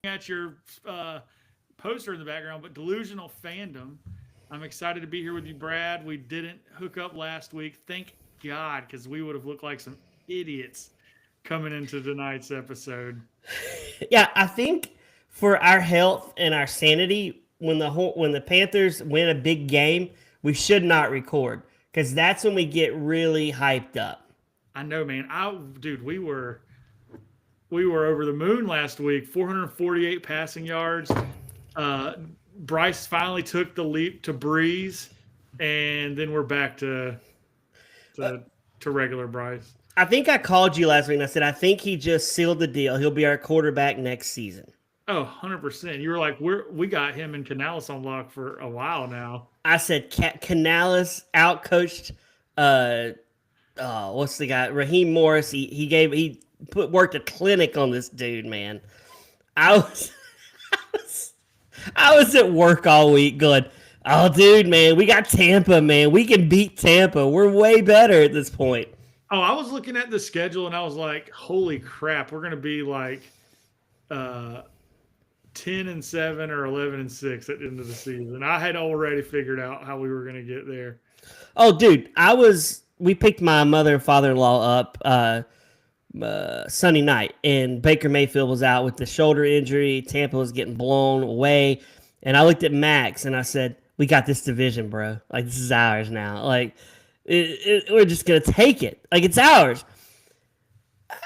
at your poster in the background, but delusional fandom. I'm excited to be here with you, Brad. We didn't hook up last week. Thank God, because we would have looked like some idiots coming into tonight's episode. Yeah, I think for our health and our sanity, when the Panthers win a big game, we should not record because that's when we get really hyped up. I know, man. Dude, we were over the moon last week. 448 passing yards. Uh, Bryce finally took the leap to Breeze, and then we're back to to regular Bryce. I think I called you last week and I said I think he just sealed the deal. He'll be our quarterback next season. Oh, 100%. You were like, we got him and Canales on lock for a while now. I said Canales outcoached what's the guy? Raheem Morris. Worked a clinic on this dude, man. I was I was at work all week going, oh dude, man, we got Tampa, man. We can beat Tampa. We're way better at this point. Oh, I was looking at the schedule and I was like, holy crap, we're gonna be like 10-7 or 11-6 at the end of the season. I had already figured out how we were gonna get there. Oh, dude, we picked my mother and father-in-law up Sunday night, and Baker Mayfield was out with the shoulder injury. Tampa was getting blown away, and I looked at Max and I said, "We got this division, bro. Like this is ours now. Like we're just gonna take it. Like it's ours."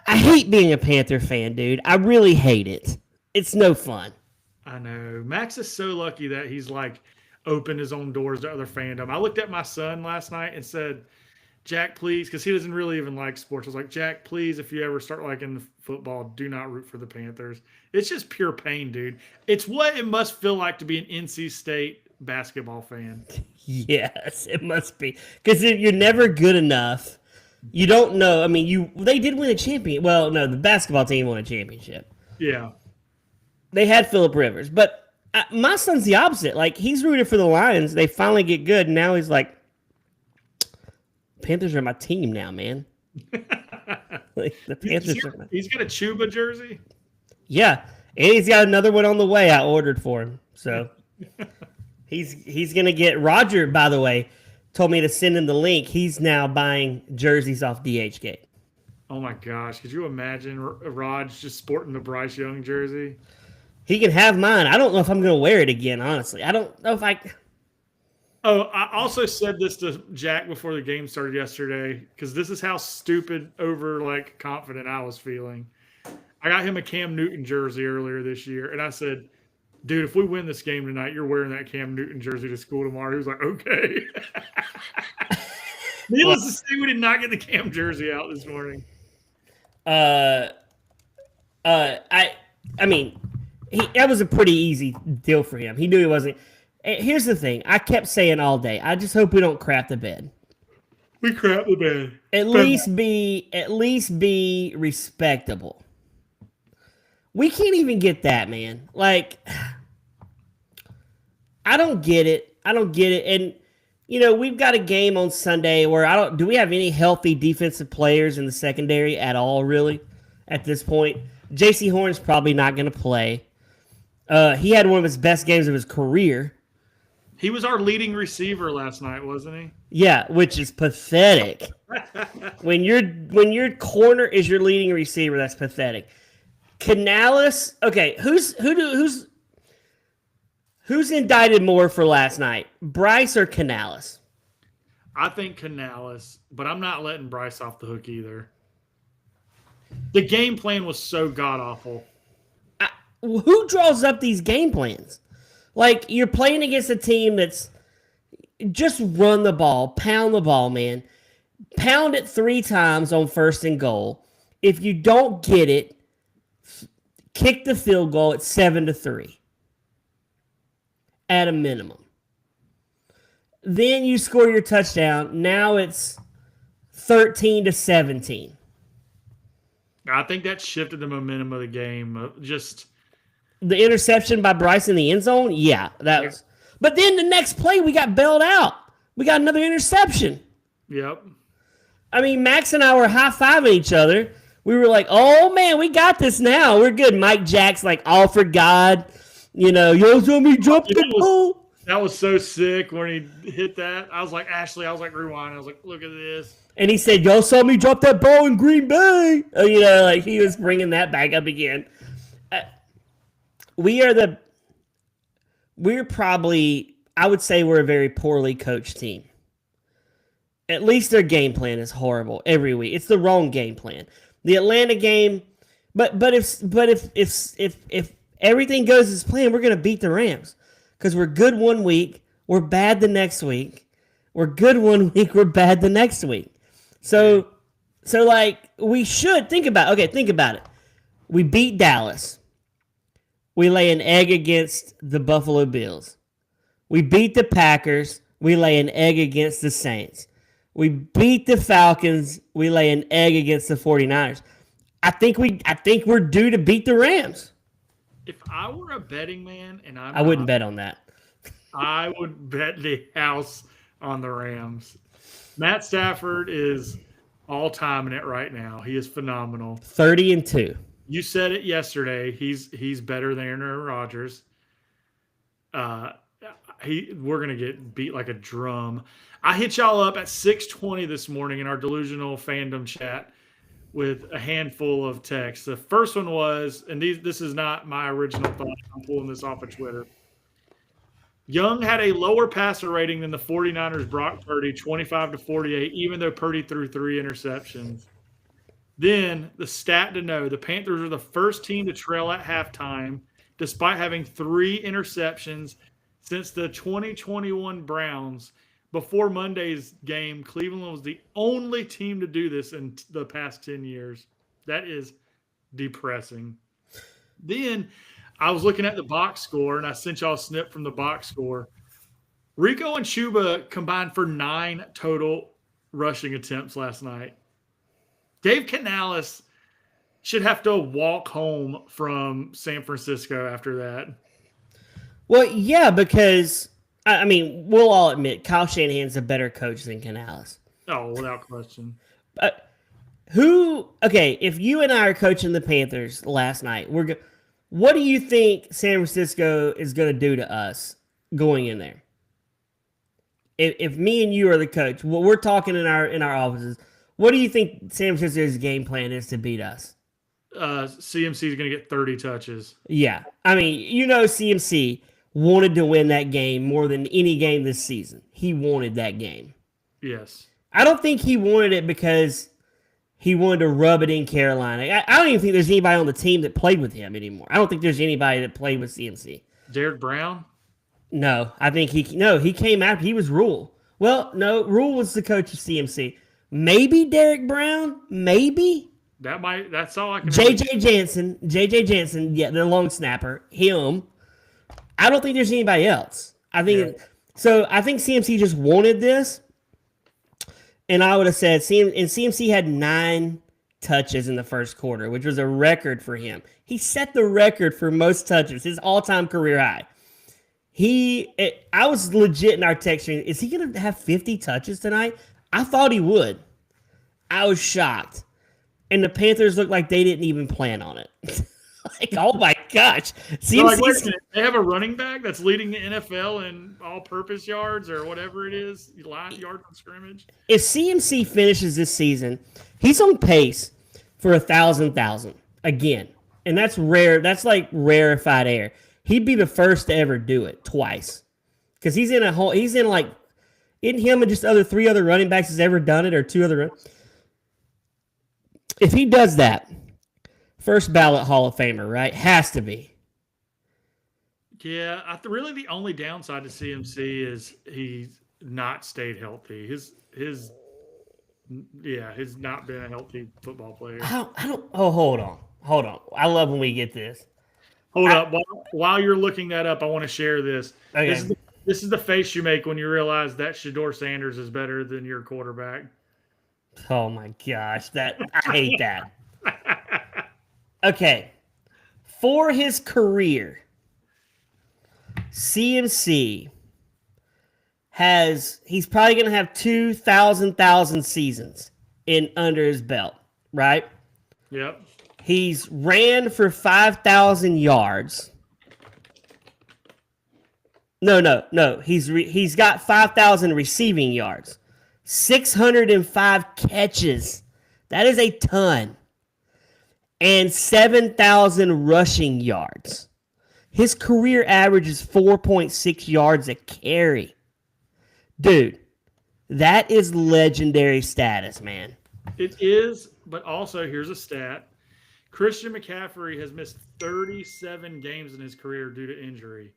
I hate being a Panther fan, dude. I really hate it. It's no fun. I know. Max is so lucky that he's like opened his own doors to other fandom. I looked at my son last night and said, Jack, please, because he doesn't really even like sports. I was like, Jack, please, if you ever start liking the football, do not root for the Panthers. It's just pure pain, dude. It's what it must feel like to be an NC State basketball fan. Yes, it must be. Because you're never good enough. You don't know. I mean, they did win a champion. Well, no, the basketball team won a championship. Yeah. They had Phillip Rivers. But my son's the opposite. Like, he's rooted for the Lions. They finally get good. And now he's like, Panthers are my team now, man. Like, the Panthers are my team. He's got a Chuba jersey? Yeah. And he's got another one on the way I ordered for him. So he's going to get Roger, by the way, told me to send him the link. He's now buying jerseys off DHgate. Oh my gosh. Could you imagine Raj just sporting the Bryce Young jersey? He can have mine. I don't know if I'm going to wear it again, honestly. I don't know if I... Oh, I also said this to Jack before the game started yesterday because this is how stupid over like confident I was feeling. I got him a Cam Newton jersey earlier this year, and I said, dude, if we win this game tonight, you're wearing that Cam Newton jersey to school tomorrow. He was like, okay. Needless to say, we did not get the Cam jersey out this morning. I mean, that was a pretty easy deal for him. He knew he wasn't. Here's the thing. I kept saying all day, I just hope we don't crap the bed. We crap the bed. At least be respectable. We can't even get that, man. Like, I don't get it. And, you know, we've got a game on Sunday where do we have any healthy defensive players in the secondary at all, really, at this point? J.C. Horn's probably not going to play. He had one of his best games of his career. He was our leading receiver last night, wasn't he? Yeah, which is pathetic. When your corner is your leading receiver, that's pathetic. Canales, okay, who's indicted more for last night, Bryce or Canales? I think Canales, but I'm not letting Bryce off the hook either. The game plan was so god awful. Who draws up these game plans? Like, you're playing against a team that's just run the ball, pound the ball, man. Pound it 3 times on 1st and goal. If you don't get it, kick the field goal at 7-3 at a minimum. Then you score your touchdown. Now it's 13-17. I think that shifted the momentum of the game. Just the interception by Bryce in the end zone, yeah, that was. But then the next play, we got bailed out. We got another interception. Yep. I mean, Max and I were high-fiving each other. we were like, oh man, we got this now. We're good. Mike Jack's like all for God. You know, yo, so me drop the ball. That was so sick when he hit that. I was like, Ashley, I was like, rewind. I was like, look at this. And he said, y'all saw me drop that ball in Green Bay. You know, like he was bringing that back up again. We're probably, I would say we're a very poorly coached team. At least their game plan is horrible every week. It's the wrong game plan. The Atlanta game, but if everything goes as planned, we're going to beat the Rams because we're good one week, we're bad the next week. We're good one week, we're bad the next week. So like we should think about it. We beat Dallas. We lay an egg against the Buffalo Bills. We beat the Packers. We lay an egg against the Saints. We beat the Falcons. We lay an egg against the 49ers. I think we're due to beat the Rams. If I were a betting man, and I wouldn't bet on that. I would bet the house on the Rams. Matt Stafford is all time in it right now. He is phenomenal. 30-2. You said it yesterday. He's better than Aaron Rodgers. We're gonna get beat like a drum. I hit y'all up at 6:20 this morning in our delusional fandom chat with a handful of texts. The first one was, and this is not my original thought. I'm pulling this off of Twitter. Young had a lower passer rating than the 49ers Brock Purdy, 25-48, even though Purdy threw 3 interceptions. Then the stat to know, the Panthers are the first team to trail at halftime, despite having 3 interceptions since the 2021 Browns. Before Monday's game, Cleveland was the only team to do this in the past 10 years. That is depressing. Then I was looking at the box score, and I sent y'all a snip from the box score. Rico and Chuba combined for 9 total rushing attempts last night. Dave Canales should have to walk home from San Francisco after that. Well, yeah, because, I mean, we'll all admit Kyle Shanahan's a better coach than Canales. Oh, without question. If you and I are coaching the Panthers last night, what do you think San Francisco is going to do to us going in there? If me and you are the coach, we're talking in our offices, what do you think San Francisco's game plan is to beat us? CMC is going to get 30 touches. Yeah. I mean, CMC wanted to win that game more than any game this season. He wanted that game. Yes. I don't think he wanted it because he wanted to rub it in Carolina. I don't even think there's anybody on the team that played with him anymore. I don't think there's anybody that played with CMC. Derek Brown? No, I think he came after. He was Rule. Well, no, Rule was the coach of CMC. Maybe Derek Brown. Maybe. That's all I can. JJ Jansen. Yeah, the long snapper. Him. I don't think there's anybody else. I think CMC just wanted this. And I would have said, CMC had 9 touches in the first quarter, which was a record for him. He set the record for most touches, his all-time career high. I was legit in our text stream. Is he going to have 50 touches tonight? I thought he would. I was shocked. And the Panthers looked like they didn't even plan on it. Like, oh my gosh. Wait a minute. They have a running back that's leading the NFL in all-purpose yards or whatever it is, yards on scrimmage. If CMC finishes this season, he's on pace for 1,000 again. And that's rare. That's like rarefied air. He'd be the first to ever do it twice. Because isn't him and just 3 other running backs has ever done it, or 2 other. If he does that, first ballot Hall of Famer, right? Has to be. Yeah, really the only downside to CMC is he's not stayed healthy. He's not been a healthy football player. Hold on. I love when we get this. Hold up. While you're looking that up, I want to share this. Okay. This is the face you make when you realize that Shedeur Sanders is better than your quarterback. Oh my gosh, I hate that. Okay. For his career, CMC he's probably going to have 2,000 seasons under his belt, right? Yep. He's ran for 5,000 yards. No. He's got 5,000 receiving yards. 605 catches. That is a ton. And 7,000 rushing yards. His career average is 4.6 yards a carry. Dude, that is legendary status, man. It is, but also here's a stat. Christian McCaffrey has missed 37 games in his career due to injury.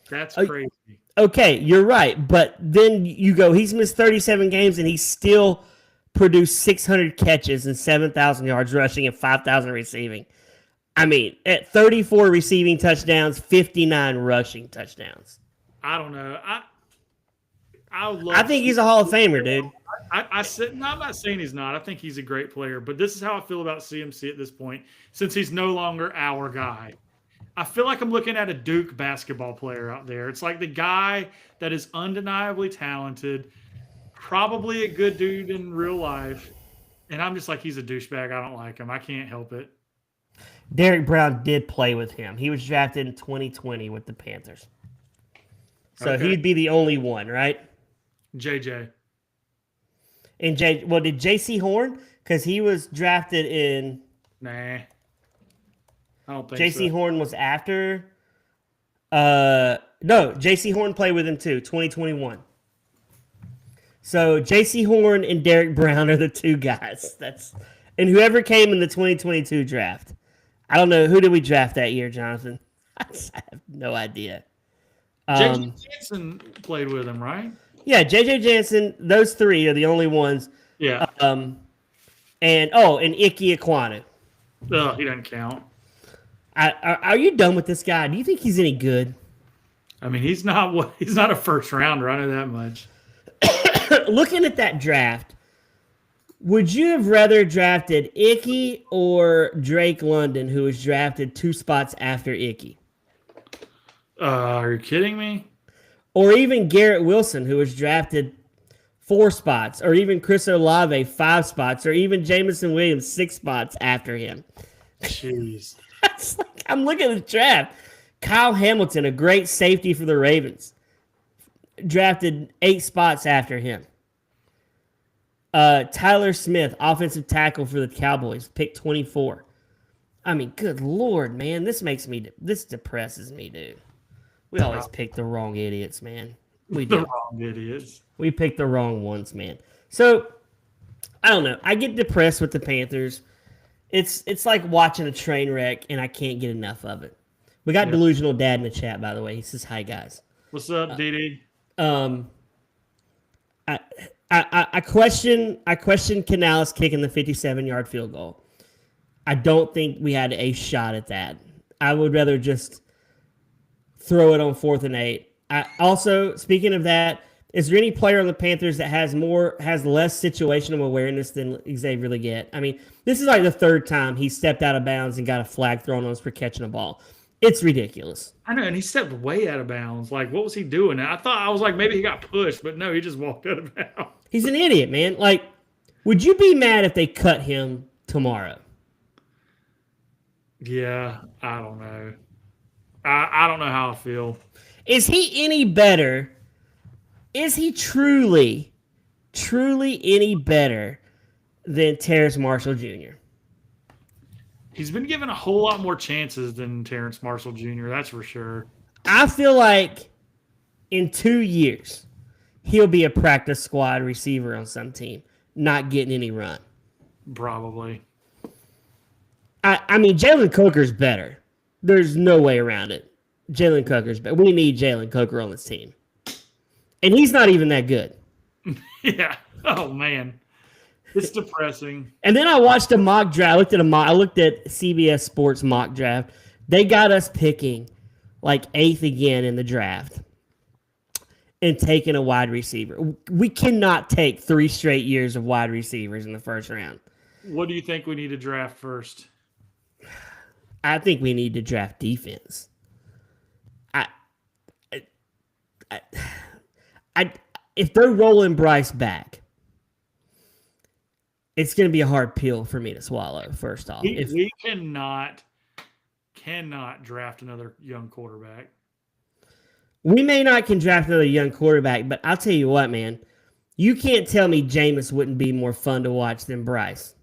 That's crazy. Okay, you're right. But then you go, he's missed 37 games and he's still produced 600 catches and 7,000 yards rushing and 5,000 receiving. I mean, at 34 receiving touchdowns, 59 rushing touchdowns. I don't know. I think he's a Hall of Famer, dude. I'm not saying he's not. I think he's a great player, but this is how I feel about CMC at this point, since he's no longer our guy. I feel like I'm looking at a Duke basketball player out there. It's like the guy that is undeniably talented, probably a good dude in real life, and I'm just like, he's a douchebag. I don't like him. I can't help it. Derrick Brown did play with him. He was drafted in 2020 with the Panthers. So he'd be the only one, right? JJ. And did J.C. Horn? Because he was drafted in. Nah. I don't think J.C. so. Horn was after. No, J.C. Horn played with him too, 2021. So J.C. Horn and Derrick Brown are the two guys. And whoever came in the 2022 draft. I don't know. Who did we draft that year, Jonathan? I have no idea. J.J. Jansen played with him, right? Yeah, J.J. Jansen. Those three are the only ones. Yeah. And Ike Ekwonu. Oh, he doesn't count. Are you done with this guy? Do you think he's any good? I mean, he's not a first rounder. I know that much. Looking at that draft, would you have rather drafted Icky or Drake London, who was drafted 2 spots after Icky? Are you kidding me? Or even Garrett Wilson, who was drafted 4 spots, or even Chris Olave 5 spots, or even Jameson Williams 6 spots after him. Jeez. I'm looking at the draft. Kyle Hamilton, a great safety for the Ravens, drafted 8 spots after him. Tyler Smith, offensive tackle for the Cowboys, picked 24. I mean, good Lord, man. This depresses me, dude. We always pick the wrong idiots, man. We do. The wrong idiots. We pick the wrong ones, man. So, I don't know. I get depressed with the Panthers. It's like watching a train wreck, and I can't get enough of it. We got Delusional Dad in the chat, by the way. He says, hi, guys. What's up, DD? I question Canales kicking the 57-yard field goal. I don't think we had a shot at that. I would rather just throw it on 4th and 8. Also, speaking of that, is there any player on the Panthers that has less situational awareness than Xavier Legette? I mean, this is like the 3rd time he stepped out of bounds and got a flag thrown on us for catching a ball. It's ridiculous. I know, and he stepped way out of bounds. Like, what was he doing? I was like, maybe he got pushed, but no, he just walked out of bounds. He's an idiot, man. Like, would you be mad if they cut him tomorrow? Yeah, I don't know. I don't know how I feel. Is he any better? Is he truly any better than Terrace Marshall Jr.? He's been given a whole lot more chances than Terrence Marshall Jr., that's for sure. I feel like in 2 years, he'll be a practice squad receiver on some team, not getting any run. Probably. I mean, Jalen Coker's better. There's no way around it. Jalen Coker's better. We need Jalen Coker on this team. And he's not even that good. Yeah. Oh, man. It's depressing. And then I watched a mock draft. I looked at CBS Sports mock draft. They got us picking like 8th again in the draft and taking a wide receiver. We cannot take 3 straight years of wide receivers in the first round. What do you think we need to draft first? I think we need to draft defense. If they're rolling Bryce back, it's going to be a hard pill for me to swallow. First off, We cannot draft another young quarterback. We may not can draft another young quarterback, but I'll tell you what, man. You can't tell me Jameis wouldn't be more fun to watch than Bryce.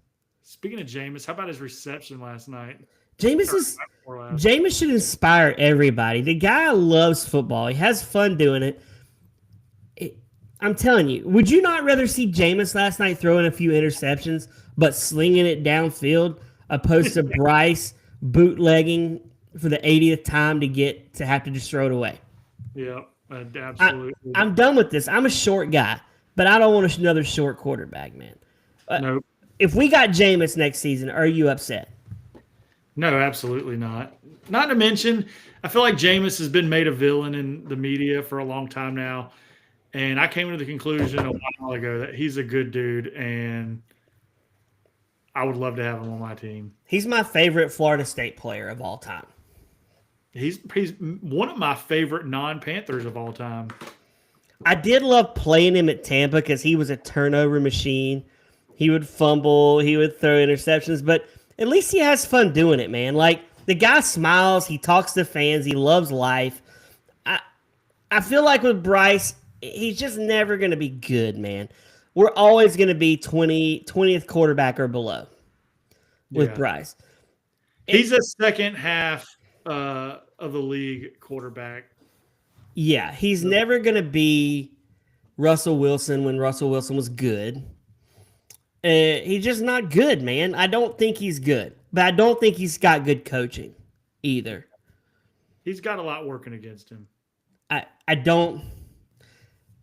Speaking of Jameis, how about his reception last night? Jameis should inspire everybody. The guy loves football. He has fun doing it. I'm telling you, would you not rather see Jameis last night throwing a few interceptions but slinging it downfield opposed to Bryce bootlegging for the 80th time to have to just throw it away? Yeah, absolutely. I'm done with this. I'm a short guy, but I don't want another short quarterback, man. Nope. If we got Jameis next season, are you upset? No, absolutely not. Not to mention, I feel like Jameis has been made a villain in the media for a long time now. And I came to the conclusion a while ago that he's a good dude, and I would love to have him on my team. He's my favorite Florida State player of all time. He's one of my favorite non-Panthers of all time. I did love playing him at Tampa because he was a turnover machine. He would fumble, he would throw interceptions, but at least he has fun doing it, man. Like, the guy smiles, he talks to fans, he loves life. I feel like with Bryce, he's just never going to be good, man. We're always going to be 20th quarterback or below with Bryce. He's a second half of the league quarterback. Yeah, he's never going to be Russell Wilson when Russell Wilson was good. He's just not good, man. I don't think he's good, but I don't think he's got good coaching either. He's got a lot working against him. I don't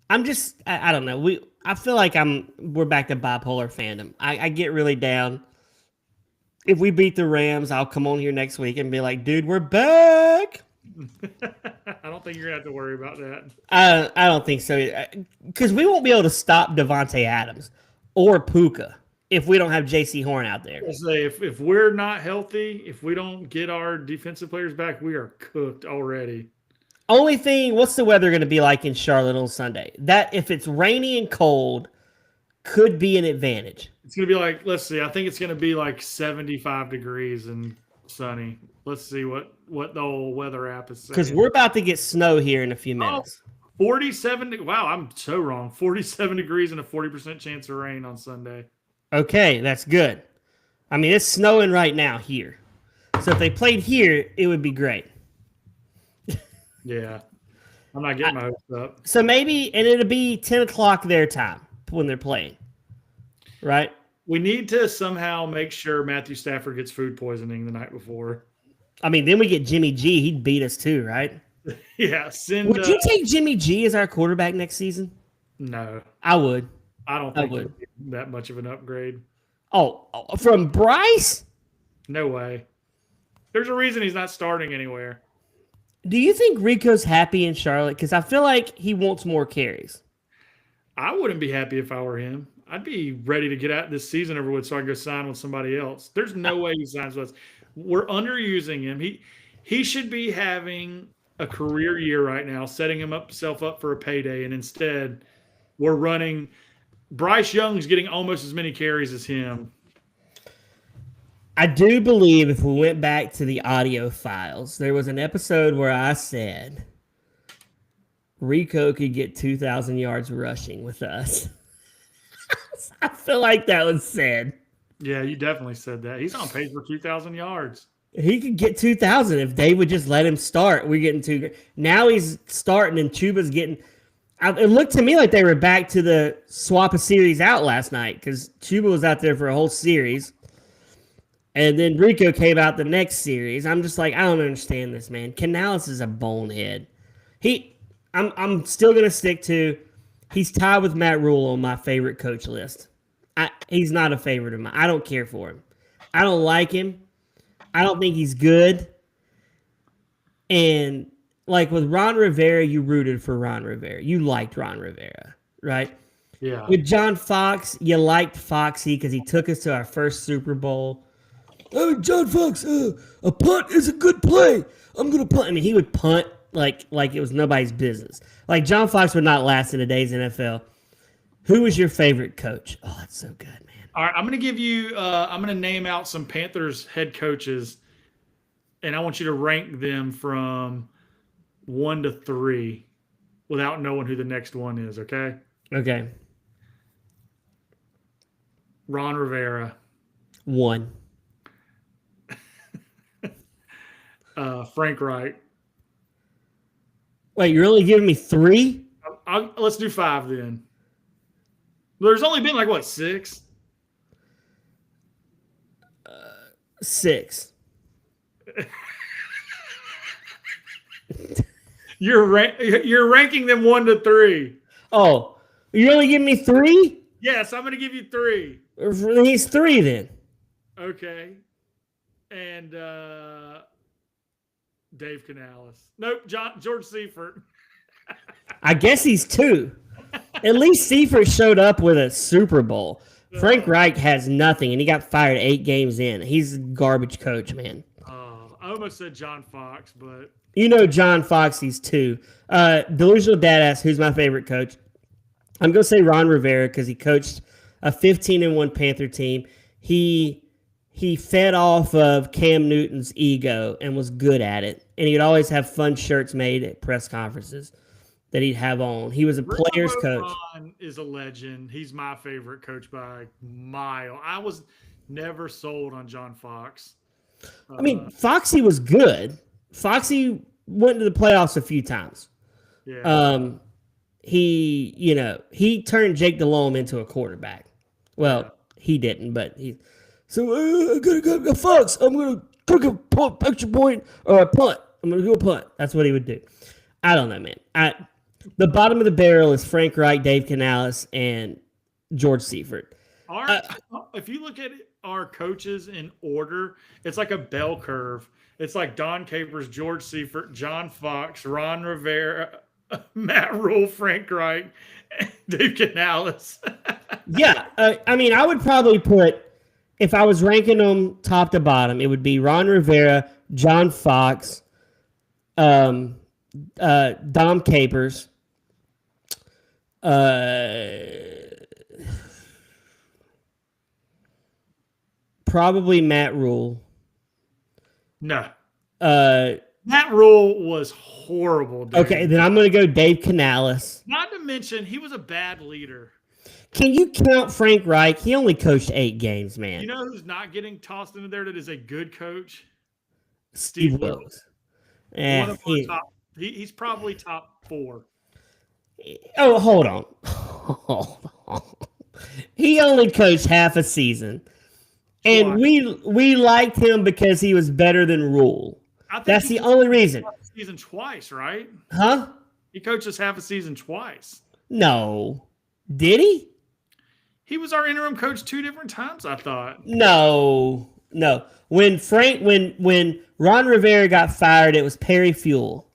know. I feel like we're back to bipolar fandom. I get really down. If we beat the Rams, I'll come on here next week and be like, dude, we're back. I don't think you're gonna have to worry about that. I don't think so. Because we won't be able to stop Devontae Adams or Puka if we don't have J.C. Horn out there. I'll say if we're not healthy, if we don't get our defensive players back, we are cooked already. Only thing, what's the weather going to be like in Charlotte on Sunday? That if it's rainy and cold, could be an advantage. It's going to be like, let's see, I think it's going to be like 75 degrees and sunny. Let's see what the old weather app is saying. Because we're about to get snow here in a few minutes. 47. Wow, I'm so wrong. 47 degrees and a 40% chance of rain on Sunday. Okay, that's good. I mean, it's snowing right now here. So if they played here, it would be great. Yeah. I'm not getting my hopes up. So maybe, and it'll be 10 o'clock their time when they're playing. Right? We need to somehow make sure Matthew Stafford gets food poisoning the night before. I mean, then we get Jimmy G. He'd beat us too, right? Yeah. Would you take Jimmy G as our quarterback next season? No. I would. I don't think it would be that much of an upgrade. Oh, from Bryce? No way. There's a reason he's not starting anywhere. Do you think Rico's happy in Charlotte? Because I feel like he wants more carries. I wouldn't be happy if I were him. I'd be ready to get out this season over with so I can go sign with somebody else. There's no way he signs with us. We're underusing him. He should be having a career year right now, setting himself up for a payday, and instead we're running – Bryce Young's getting almost as many carries as him. I do believe if we went back to the audio files, there was an episode where I said Rico could get 2,000 yards rushing with us. I feel like that was said. Yeah, you definitely said that. He's on pace for 2,000 yards. He could get 2,000 if they would just let him start. We're getting two. Now he's starting and Chuba's getting. It looked to me like they were back to the swap a series out last night because Chuba was out there for a whole series. And then Rico came out the next series. I'm just like, I don't understand this, man. Canales is a bonehead. I'm still gonna stick to. He's tied with Matt Rule on my favorite coach list. He's not a favorite of mine. I don't care for him. I don't like him. I don't think he's good. And like with Ron Rivera, you rooted for Ron Rivera. You liked Ron Rivera, right? Yeah. With John Fox, you liked Foxy because he took us to our first Super Bowl. Oh, John Fox, a punt is a good play. I'm going to punt. I mean, he would punt like it was nobody's business. Like, John Fox would not last in today's NFL. Who was your favorite coach? Oh, that's so good, man. All right, I'm going to give you. I'm going to name out some Panthers head coaches, and I want you to rank them from 1 to 3 without knowing who the next one is. Okay. Okay. Ron Rivera, 1. Frank Reich. Wait, you're only giving me 3? Let's do 5 then. There's only been like what 6? 6. You're ranking them 1 to 3. Oh, you're only giving me 3? Yes, I'm going to give you 3. He's 3 then. Okay. And Dave Canales. Nope, George Seifert. I guess he's 2. At least Seifert showed up with a Super Bowl. Frank Reich has nothing, and he got fired 8 games in. He's a garbage coach, man. I almost said John Fox, but You know John Fox, he's 2. Delusional Dad asks, who's my favorite coach? I'm going to say Ron Rivera because he coached a 15-1 Panther team. He fed off of Cam Newton's ego and was good at it. And he'd always have fun shirts made at press conferences that he'd have on. He was a Rick player's coach. Mahorn is a legend. He's my favorite coach by a mile. I was never sold on John Fox. I mean, Foxy was good. Foxy went to the playoffs a few times. Yeah. He turned Jake Delhomme into a quarterback. Well, he didn't, but he. So I gotta Fox. I'm gonna kick a extra point or a punt. I'm gonna do a punt. That's what he would do. I don't know, man. The bottom of the barrel is Frank Reich, Dave Canales, and George Seifert. If you look at our coaches in order, it's like a bell curve. It's like Don Capers, George Seifert, John Fox, Ron Rivera, Matt Rule, Frank Reich, and Dave Canales. Yeah, I mean, I would probably put, if I was ranking them top to bottom, it would be Ron Rivera, John Fox, Dom Capers, probably Matt Rule. No. Matt Rule was horrible, dude. Okay, then I'm going to go Dave Canales. Not to mention, he was a bad leader. Can you count Frank Reich? He only coached 8 games, man. You know who's not getting tossed into there that is a good coach? Steve Wilkes. He's probably top 4. Oh, hold on. Hold on. He only coached half a season. And we liked him because he was better than Rule. That's the only reason. Season twice, right? Huh? He coached us half a season twice. No. Did he? He was our interim coach 2 different times, I thought. No. When Ron Rivera got fired, it was Perry Fuel.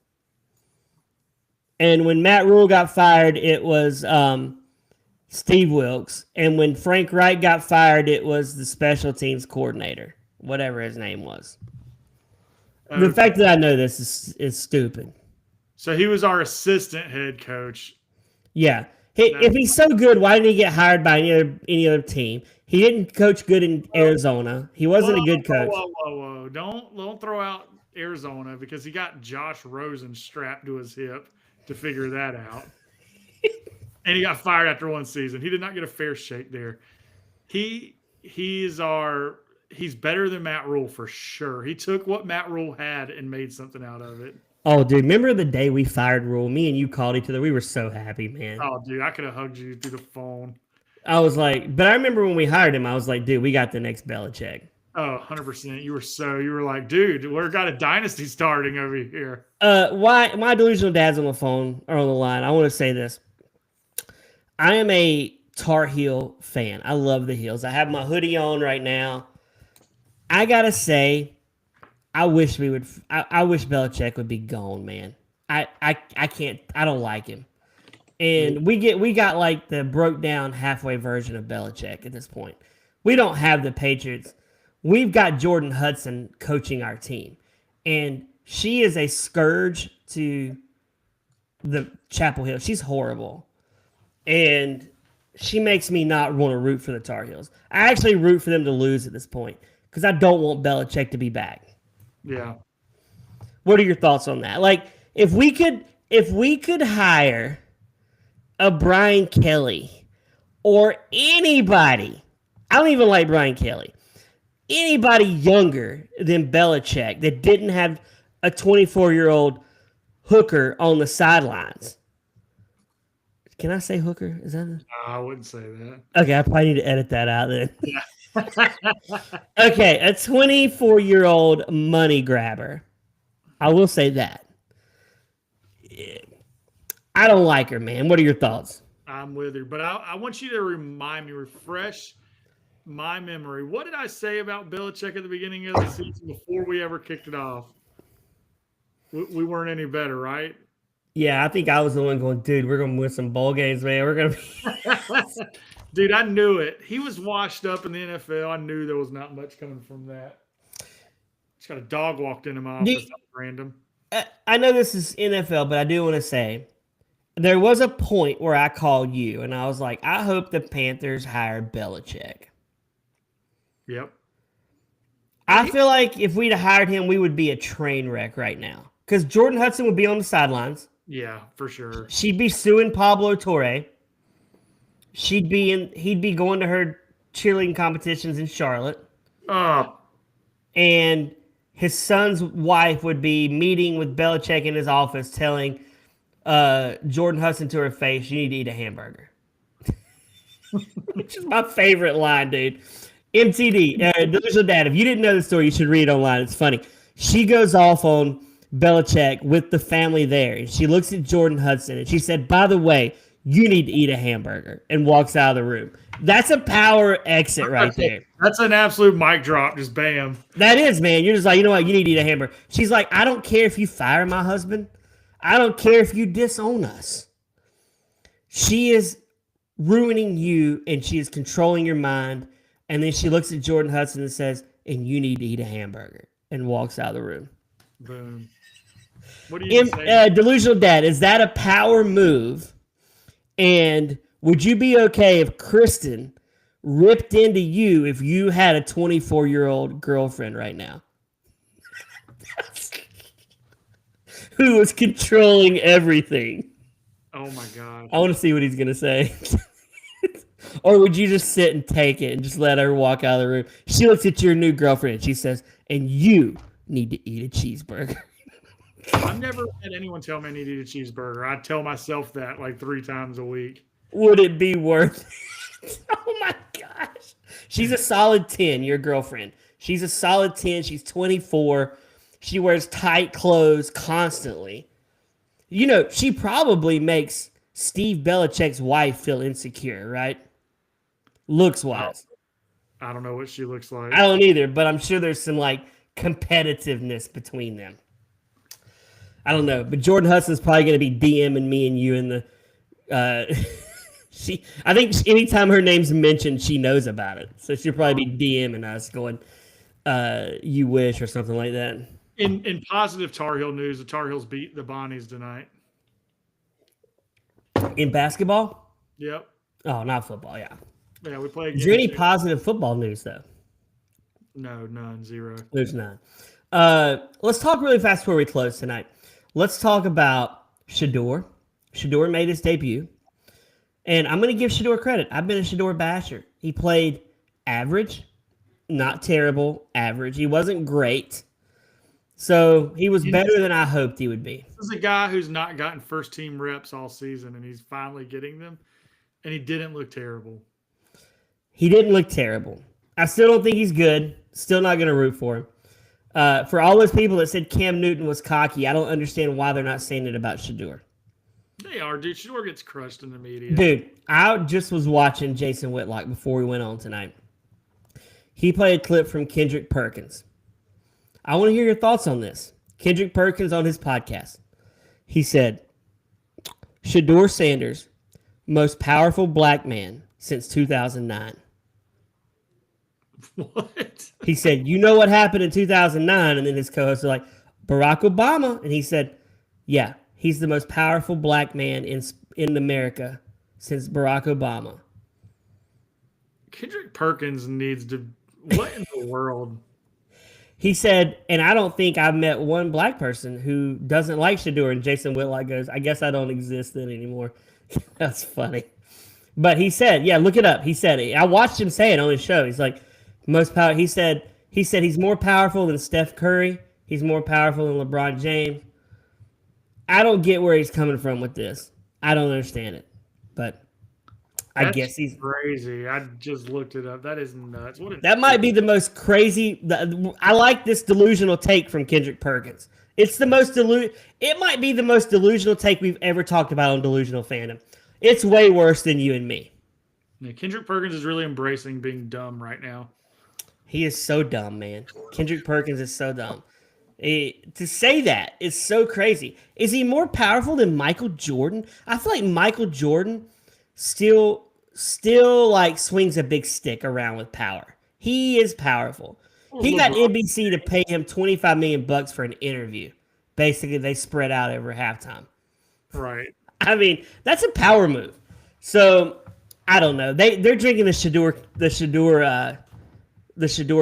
And when Matt Rule got fired, it was Steve Wilkes. And when Frank Reich got fired, it was the special teams coordinator, whatever his name was. The fact that I know this is stupid. So he was our assistant head coach. Yeah. If he's so good, why didn't he get hired by any other team? He didn't coach good in Arizona. He wasn't a good coach. Whoa. Don't throw out Arizona because he got Josh Rosen strapped to his hip to figure that out. And he got fired after 1 season. He did not get a fair shake there. He's better than Matt Rule for sure. He took what Matt Rule had and made something out of it. Oh, dude, remember the day we fired Rule? Me and you called each other. We were so happy, man. Oh, dude, I could have hugged you through the phone. I was like, but I remember when we hired him, I was like, dude, we got the next Belichick. Oh, 100%. You were like, dude, we've got a dynasty starting over here. Why my delusional dad's on the phone or on the line? I want to say this. I am a Tar Heel fan. I love the Heels. I have my hoodie on right now. I gotta say, I wish Belichick would be gone, man. I can't. I don't like him. And we got like the broke down halfway version of Belichick at this point. We don't have the Patriots. We've got Jordan Hudson coaching our team, and she is a scourge to the Chapel Hill. She's horrible, and she makes me not want to root for the Tar Heels. I actually root for them to lose at this point because I don't want Belichick to be back. Yeah. What are your thoughts on that? Like, if we could hire a Brian Kelly or anybody, I don't even like Brian Kelly, anybody younger than Belichick that didn't have a 24-year-old hooker on the sidelines. Can I say hooker? Is that No, I wouldn't say that. okay? I probably need to edit that out then. Yeah. Okay, a 24-year-old money grabber. I will say that. I don't like her, man. What are your thoughts? I'm with her, but I want you to refresh my memory. What did I say about Belichick at the beginning of the season before we ever kicked it off? We weren't any better, right? Yeah, I think I was the one going, dude, we're going to win some bowl games, man. We're going to be. Dude, I knew it. He was washed up in the NFL. I knew there was not much coming from that. Just got a dog walked into my office. That was random. I know this is NFL, but I do want to say there was a point where I called you and I was like, I hope the Panthers hire Belichick. Yep. I feel like if we'd have hired him, we would be a train wreck right now. Because Jordan Hudson would be on the sidelines. Yeah, for sure. She'd be suing Pablo Torre. He'd be going to her cheerleading competitions in Charlotte. And his son's wife would be meeting with Belichick in his office telling Jordan Hudson to her face, you need to eat a hamburger. Which is my favorite line, dude. MTD, Delusional Dad, if you didn't know the story, you should read it online. It's funny. She goes off on Belichick with the family there, and she looks at Jordan Hudson, and she said, by the way, you need to eat a hamburger, and walks out of the room. That's a power exit right there. That's an absolute mic drop. Just bam. That is, man. You're just like, you know what? You need to eat a hamburger. She's like, I don't care if you fire my husband. I don't care if you disown us. She is ruining you, and she is controlling your mind. And then she looks at Jordan Hudson and says, and you need to eat a hamburger, and walks out of the room. Boom. What do you Delusional Dad, is that a power move? And would you be okay if Kristen ripped into you if you had a 24-year-old girlfriend right now? Who was controlling everything? Oh my God. I want to see what he's going to say. Or would you just sit and take it and just let her walk out of the room? She looks at your new girlfriend and she says, and you need to eat a cheeseburger. I've never had anyone tell me I need to eat a cheeseburger. I tell myself that like 3 times a week. Would it be worth it? Oh my gosh. She's a solid 10, your girlfriend. She's a solid 10. She's 24. She wears tight clothes constantly. You know, she probably makes Steve Belichick's wife feel insecure, right? Looks wise. I don't know what she looks like. I don't either, but I'm sure there's some like competitiveness between them. I don't know, but Jordan Hudson's probably going to be DMing me and you in the. I think anytime her name's mentioned, she knows about it, so she'll probably be DMing us, going, "You wish" or something like that. In positive Tar Heel news, the Tar Heels beat the Bonnies tonight. In basketball? Yep. Oh, not football. Yeah. Yeah, we played. Is there any positive football news though? No, none, zero. There's none. Let's talk really fast before we close tonight. Let's talk about Shedeur. Shedeur made his debut. And I'm going to give Shedeur credit. I've been a Shedeur basher. He played average, not terrible, average. He wasn't great. So he was better than I hoped he would be. This is a guy who's not gotten first team reps all season, and he's finally getting them. And he didn't look terrible. He didn't look terrible. I still don't think he's good. Still not going to root for him. For all those people that said Cam Newton was cocky, I don't understand why they're not saying it about Shedeur. They are, dude. Shedeur gets crushed in the media. Dude, I just was watching Jason Whitlock before we went on tonight. He played a clip from Kendrick Perkins. I want to hear your thoughts on this. Kendrick Perkins on his podcast. He said, Shedeur Sanders, most powerful black man since 2009. What? He said, you know what happened in 2009? And then his co-hosts are like, Barack Obama. And he said, yeah, he's the most powerful black man in America since Barack Obama. Kendrick Perkins needs to. What in the world? He said, and I don't think I've met one black person who doesn't like Shador. And Jason Whitlock goes, I guess I don't exist then anymore. That's funny. But he said, yeah, look it up. He said, I watched him say it on his show. He's like, most power. He said he's more powerful than Steph Curry. He's more powerful than LeBron James. I don't get where he's coming from with this. I don't understand it. But I guess he's crazy. I just looked it up. That is nuts. That might be the most crazy. I like this delusional take from Kendrick Perkins. It's the most It might be the most delusional take we've ever talked about on Delusional Fandom. It's way worse than you and me. Yeah, Kendrick Perkins is really embracing being dumb right now. He is so dumb, man. Kendrick Perkins is so dumb. To say that is so crazy. Is he more powerful than Michael Jordan? I feel like Michael Jordan still like swings a big stick around with power. He is powerful. He got NBC to pay him $25 million for an interview. Basically, they spread out over halftime. Right. I mean, that's a power move. So I don't know. They're drinking the Shador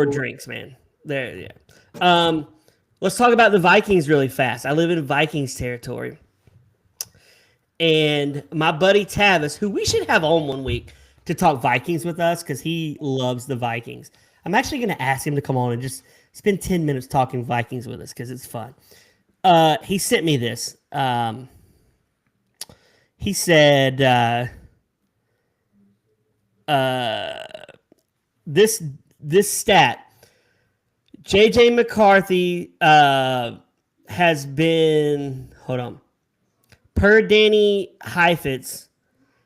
drinks, man. There, yeah. Let's talk about the Vikings really fast. I live in Vikings territory. And my buddy Tavis, who we should have on one week to talk Vikings with us because he loves the Vikings. I'm actually going to ask him to come on and just spend 10 minutes talking Vikings with us because it's fun. He sent me this. He said this stat. J.J. McCarthy has been, hold on, per Danny Heifetz,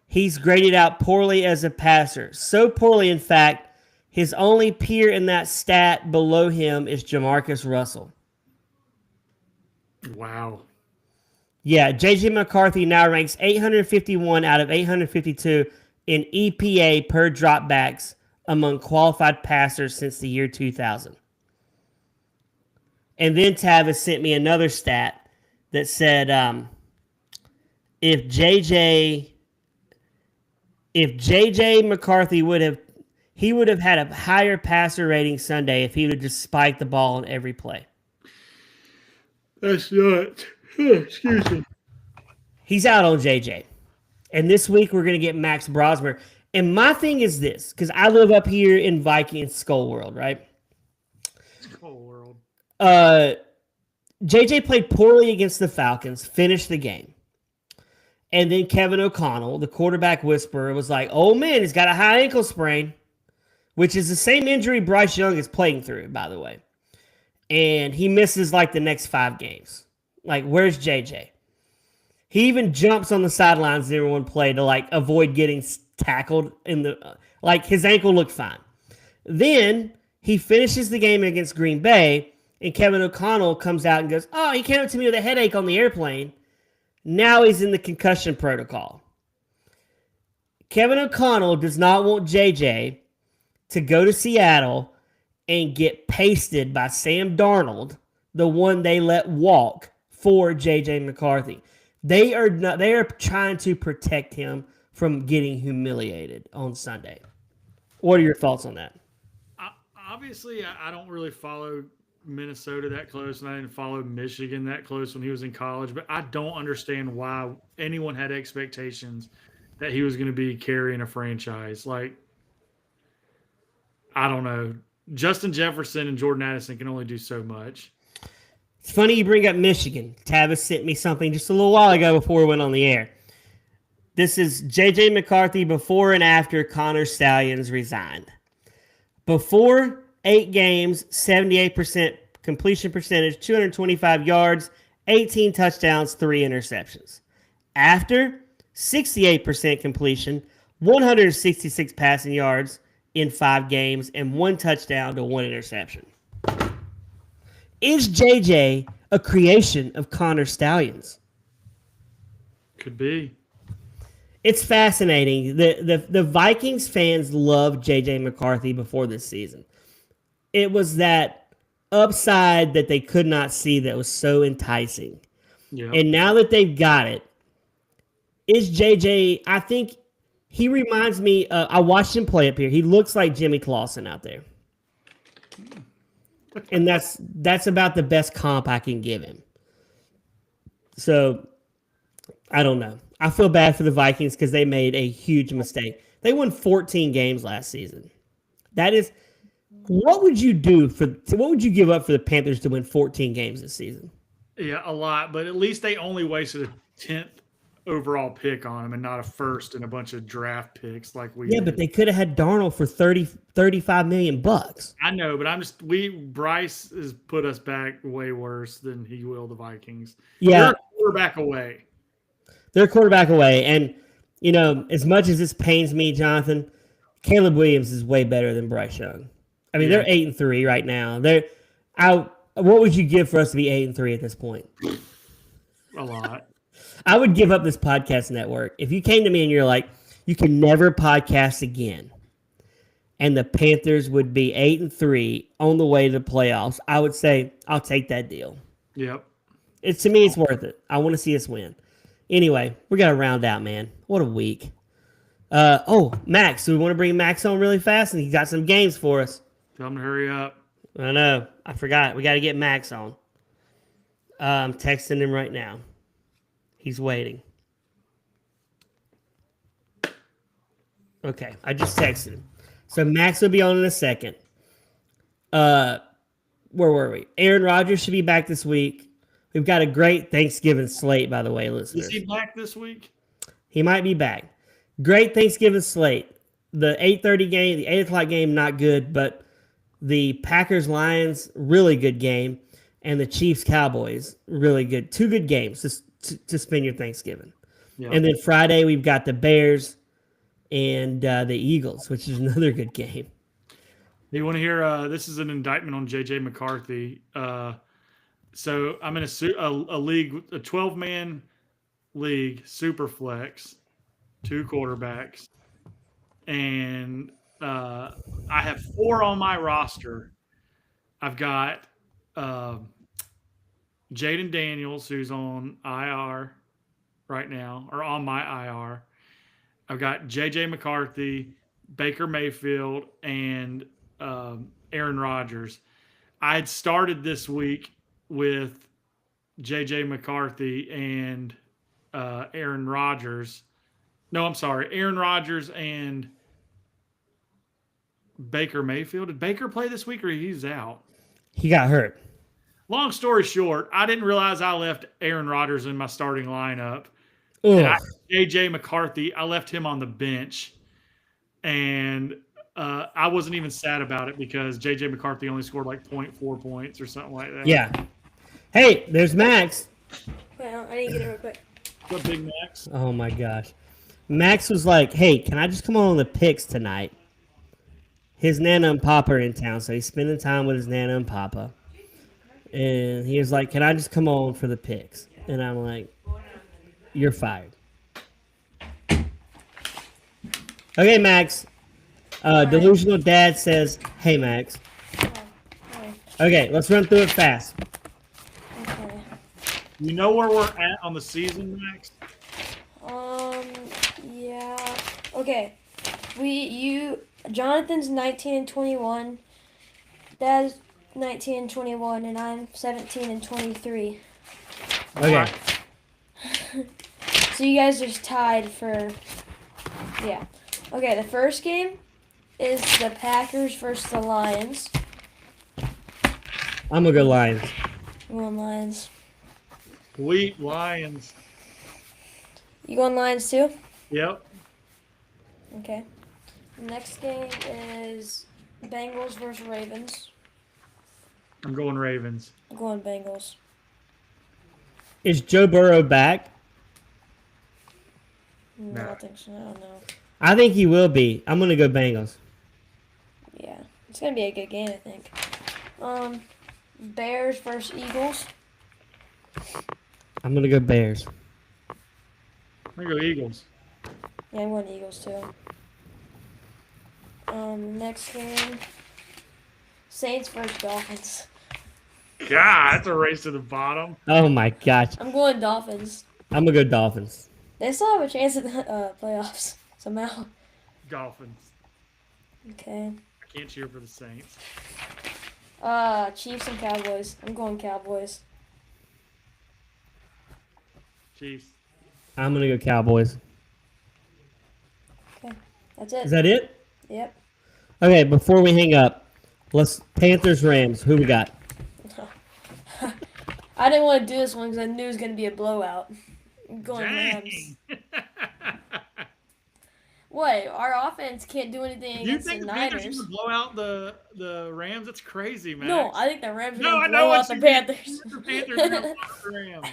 he's graded out poorly as a passer. So poorly, in fact, his only peer in that stat below him is Jamarcus Russell. Wow. Yeah, J.J. McCarthy now ranks 851 out of 852 in EPA per dropbacks among qualified passers since the year 2000. And then Tavis sent me another stat that said if JJ McCarthy would have had a higher passer rating Sunday if he would have just spiked the ball on every play. That's nuts. Excuse me. He's out on JJ. And this week we're going to get Max Brosmer. And my thing is this, because I live up here in Viking Skull World, right? Skull World. JJ played poorly against the Falcons, finished the game. And then Kevin O'Connell, the quarterback whisperer, was like, oh man, he's got a high ankle sprain, which is the same injury Bryce Young is playing through, by the way. And he misses like the next 5 games. Like, where's JJ? He even jumps on the sidelines in one play to like avoid getting tackled in the like his ankle looked fine. Then he finishes the game against Green Bay, and Kevin O'Connell comes out and goes, "Oh, he came up to me with a headache on the airplane." Now he's in the concussion protocol. Kevin O'Connell does not want JJ to go to Seattle and get pasted by Sam Darnold, the one they let walk for JJ McCarthy. They are trying to protect him from getting humiliated on Sunday. What are your thoughts on that? Obviously, I don't really follow Minnesota that close, and I didn't follow Michigan that close when he was in college, but I don't understand why anyone had expectations that he was going to be carrying a franchise. Like, I don't know. Justin Jefferson and Jordan Addison can only do so much. It's funny you bring up Michigan. Tavis sent me something just a little while ago before we went on the air. This is J.J. McCarthy before and after Connor Stalions resigned. Before 8 games, 78% completion percentage, 225 yards, 18 touchdowns, 3 interceptions. After, 68% completion, 166 passing yards in 5 games, and 1 touchdown to 1 interception. Is JJ a creation of Connor Stalions? Could be. It's fascinating. The Vikings fans loved JJ McCarthy before this season. It was that upside that they could not see that was so enticing. Yeah. And now that they've got it, is JJ, I think He reminds me. I watched him play up here. He looks like Jimmy Clausen out there, and that's about the best comp I can give him. So I don't know. I feel bad for the Vikings because they made a huge mistake. They won 14 games last season. That is, what would you do what would you give up for the Panthers to win 14 games this season? Yeah, a lot, but at least they only wasted a 10th overall pick on him and not a first and a bunch of draft picks like we did. But they could have had Darnold for 35 million bucks. I know, but Bryce has put us back way worse than he will the Vikings. Yeah. They're a quarterback away. They're a quarterback away. And, as much as this pains me, Jonathan, Caleb Williams is way better than Bryce Young. I mean, they're 8-3 right now. What would you give for us to be 8-3 at this point? A lot. I would give up this podcast network. If you came to me and you're like, you can never podcast again, and the Panthers would be 8-3 on the way to the playoffs, I would say, I'll take that deal. Yep. To me, it's worth it. I want to see us win. Anyway, we got to round out, man. What a week. Max. So we want to bring Max on really fast, and he got some games for us. Tell him to hurry up. I know. I forgot. We got to get Max on. I'm texting him right now. He's waiting. Okay, I just texted him. So Max will be on in a second. Where were we? Aaron Rodgers should be back this week. We've got a great Thanksgiving slate, by the way, listeners. Is he back this week? He might be back. Great Thanksgiving slate. The 8:30 game, the 8 o'clock game, not good, but the Packers-Lions, really good game, and the Chiefs-Cowboys, really good. 2 good games to spend your Thanksgiving. Yeah. And then Friday, we've got the Bears and the Eagles, which is another good game. You want to hear, this is an indictment on J.J. McCarthy. So I'm in a league, a 12-man league, super flex, 2 quarterbacks, and I have 4 on my roster. I've got Jaden Daniels, who's on IR right now, or on my IR. I've got J.J. McCarthy, Baker Mayfield, and Aaron Rodgers. I had started this week with J.J. McCarthy and Aaron Rodgers. No, I'm sorry. Aaron Rodgers and Baker Mayfield. Did Baker play this week or he's out? He got hurt. Long story short, I didn't realize I left Aaron Rodgers in my starting lineup. And J.J. McCarthy, I left him on the bench. And I wasn't even sad about it because J.J. McCarthy only scored like 0.4 points or something like that. Yeah. Hey, there's Max. Well, I need to get it real quick. What, Big Max? Oh, my gosh. Max was like, hey, can I just come on the picks tonight? His Nana and Papa are in town, so he's spending time with his Nana and Papa. And he was like, can I just come on for the picks? And I'm like, you're fired. Okay, Max. Delusional Dad says, hey, Max. Okay, let's run through it fast. Okay. You know where we're at on the season, Max? Yeah. Okay. Jonathan's 19-21. Dad's 19-21, and I'm 17-23. Okay. So you guys are tied for, yeah. Okay, the first game is the Packers versus the Lions. I'm gonna go Lions. I'm going Lions. Sweet Lions. You going Lions too? Yep. Okay. The next game is Bengals versus Ravens. I'm going Ravens. I'm going Bengals. Is Joe Burrow back? No, I don't think so. I don't know. I think he will be. I'm gonna go Bengals. Yeah, it's gonna be a good game, I think. Bears versus Eagles. I'm gonna go Bears. I'm going to go Eagles. Yeah, I'm going Eagles too. Next game, Saints versus Dolphins. God, that's a race to the bottom. Oh my gosh. I'm going Dolphins. I'm gonna go Dolphins. They still have a chance at the playoffs. somehow. Dolphins. Okay. I can't cheer for the Saints. Chiefs and Cowboys. I'm going Cowboys. Chiefs. I'm gonna go Cowboys. Okay, that's it. Is that it? Yep. Okay, before we hang up, let's Panthers Rams. Who we got? I didn't want to do this one because I knew it was going to be a blowout. I'm going Rams. Dang. What? Our offense can't do anything You against the think the Panthers Niners. are going to blow out the Rams? That's crazy, man. No, I think the Rams are No, going I to know blow what out the you mean. Panthers. The Panthers are going to blow out the Rams.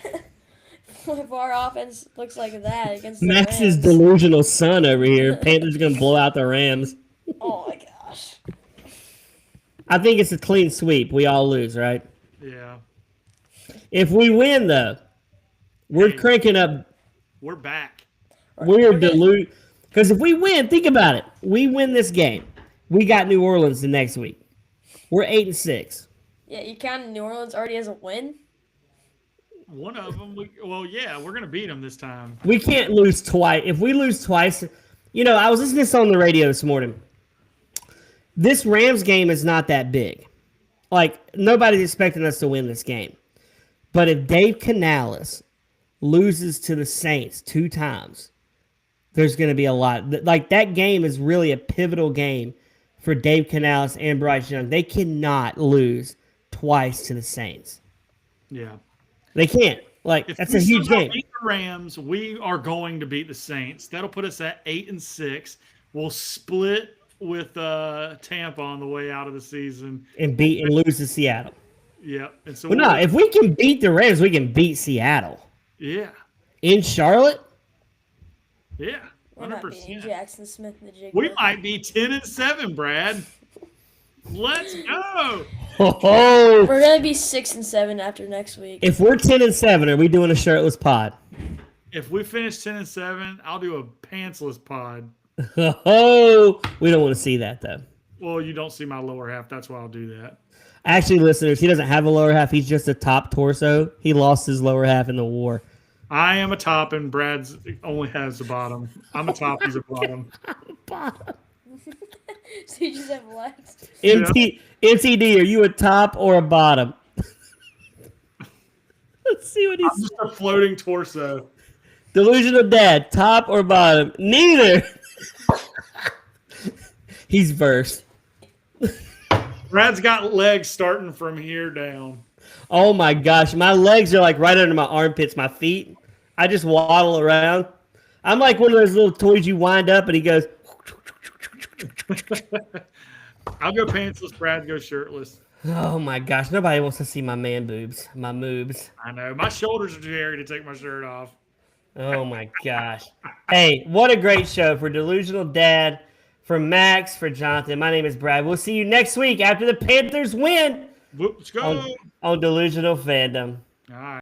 If our offense looks like that against the Max's Rams. delusional son over here. Panthers gonna blow out the Rams. Oh my gosh. I think it's a clean sweep. We all lose, right? Yeah. If we win, though, we're Hey. cranking up. We're back. We're gonna- dilute. Because if we win, think about it. We win this game. We got New Orleans the next week. We're 8-6. Yeah, you counting New Orleans already as a win? One of them. We're going to beat them this time. We can't lose twice. If we lose twice, I was listening to this on the radio this morning. This Rams game is not that big. Like, nobody's expecting us to win this game. But if Dave Canales loses to the Saints 2 times, there's going to be a lot. Like, that game is really a pivotal game for Dave Canales and Bryce Young. They cannot lose twice to the Saints. Yeah. They can't. Like, If that's we a huge somehow game. beat the Rams, we are going to beat the Saints. That'll put us at 8-6. We'll split with Tampa on the way out of the season. And lose to Seattle. Yeah. And so Well, no, if we can beat the Rams, we can beat Seattle. yeah. In Charlotte? Yeah. We're not beating 100%. Jackson Smith and the Jig. We might be 10-7, Brad. Let's go. Oh, We're gonna be 6-7 after next week. if we're 10-7, are we doing a shirtless pod? If we finish 10-7, I'll do a pantsless pod. Oh, we don't want to see that though. Well, you don't see my lower half. That's why I'll do that. Actually, listeners, he doesn't have a lower half. He's just a top torso. He lost his lower half in the war. I am a top, and Brad's only has the bottom. I'm a top. He's a bottom. So you just have legs. MTD, are you a top or a bottom? Let's see what I'm he's. just a floating torso. Delusional dad, top or bottom? Neither. He's verse. Brad's got legs starting from here down. Oh my gosh, my legs are like right under my armpits, my feet. I just waddle around. I'm like one of those little toys you wind up and he goes. I'll go pantsless. Brad goes shirtless. Oh my gosh, nobody wants to see my man boobs, my moobs. I know. My shoulders are too hairy to take my shirt off. Oh my gosh. Hey, what a great show for Delusional Dad, for Max, for Jonathan. My name is Brad. We'll see you next week after the Panthers win Let's go. on Delusional Fandom. All right.